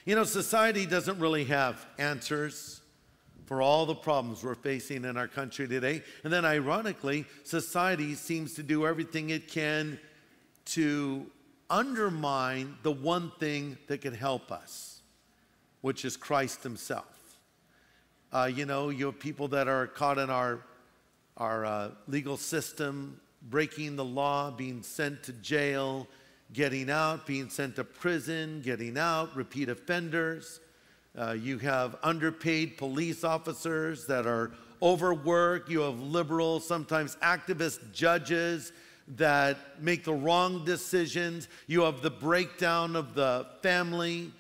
You know, society doesn't really have answers for all the problems we're facing in our country today. And then ironically, society seems to do everything it can to undermine the one thing that can help us, which is Christ himself. You know, you have people that are caught in our legal system, breaking the law, being sent to jail, getting out, being sent to prison, getting out, repeat offenders. You have underpaid police officers that are overworked. You have liberal, sometimes activist judges that make the wrong decisions. You have the breakdown of the family.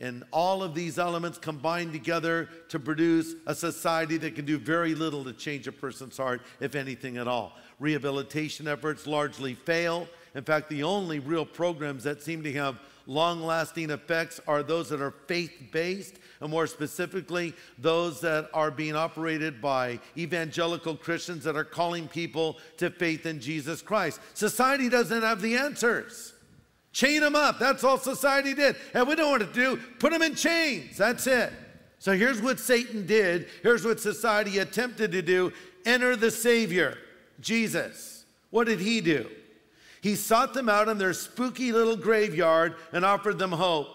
And all of these elements combine together to produce a society that can do very little to change a person's heart, if anything at all. Rehabilitation efforts largely fail. In fact, the only real programs that seem to have long-lasting effects are those that are faith-based, and more specifically, those that are being operated by evangelical Christians that are calling people to faith in Jesus Christ. Society doesn't have the answers. Chain them up. That's all society did. And we don't want to do, put them in chains. That's it. So here's what Satan did. Here's what society attempted to do. Enter the Savior, Jesus. What did he do? He sought them out in their spooky little graveyard and offered them hope.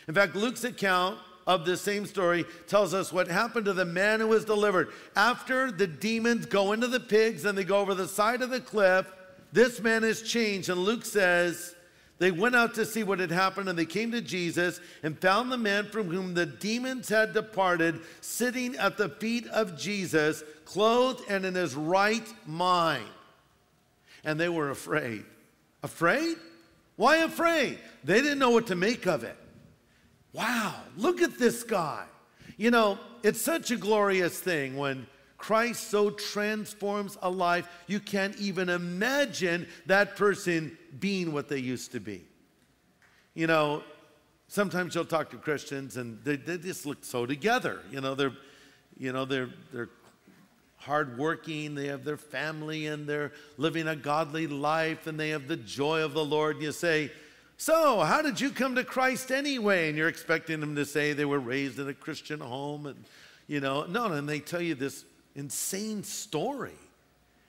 In fact, Luke's account of this same story tells us what happened to the man who was delivered. After the demons go into the pigs and they go over the side of the cliff, this man is changed. And Luke says, they went out to see what had happened, and they came to Jesus and found the man from whom the demons had departed sitting at the feet of Jesus, clothed and in his right mind. And they were afraid. Afraid? Why afraid? They didn't know what to make of it. Wow, look at this guy. You know, it's such a glorious thing when Christ so transforms a life, you can't even imagine that person being what they used to be. You know, sometimes you'll talk to Christians and they just look so together. They're hardworking, they have their family and they're living a godly life and they have the joy of the Lord. And you say, so how did you come to Christ anyway? And you're expecting them to say they were raised in a Christian home and, and they tell you this insane story.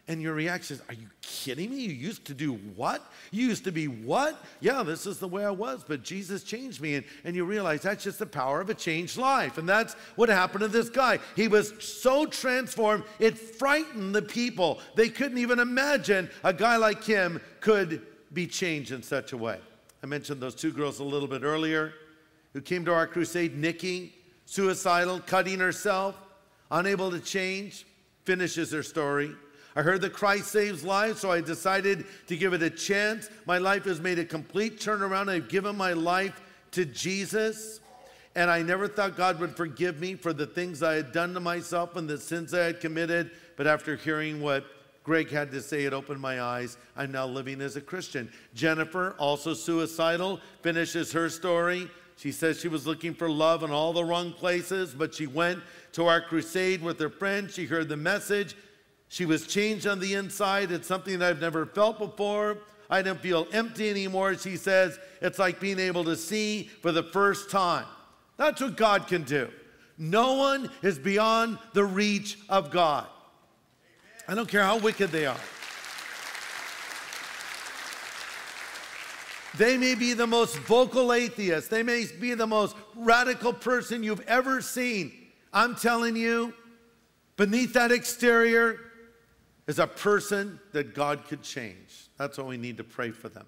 And your reaction is, are you kidding me? You used to do what? You used to be what? Yeah, this is the way I was, but Jesus changed me. And you realize that's just the power of a changed life. And that's what happened to this guy. He was so transformed, it frightened the people. They couldn't even imagine a guy like him could be changed in such a way. I mentioned those two girls a little bit earlier who came to our crusade. Nikki, suicidal, cutting herself, unable to change, finishes her story. I heard that Christ saves lives, so I decided to give it a chance. My life has made a complete turnaround. I've given my life to Jesus, and I never thought God would forgive me for the things I had done to myself and the sins I had committed. But after hearing what Greg had to say, it opened my eyes. I'm now living as a Christian. Jennifer, also suicidal, finishes her story. She says she was looking for love in all the wrong places, but she went to our crusade with her friends. She heard the message. She was changed on the inside. It's something that I've never felt before. I don't feel empty anymore. She says it's like being able to see for the first time. That's what God can do. No one is beyond the reach of God. I don't care how wicked they are. They may be the most vocal atheist. They may be the most radical person you've ever seen. I'm telling you, beneath that exterior is a person that God could change. That's why we need to pray for them.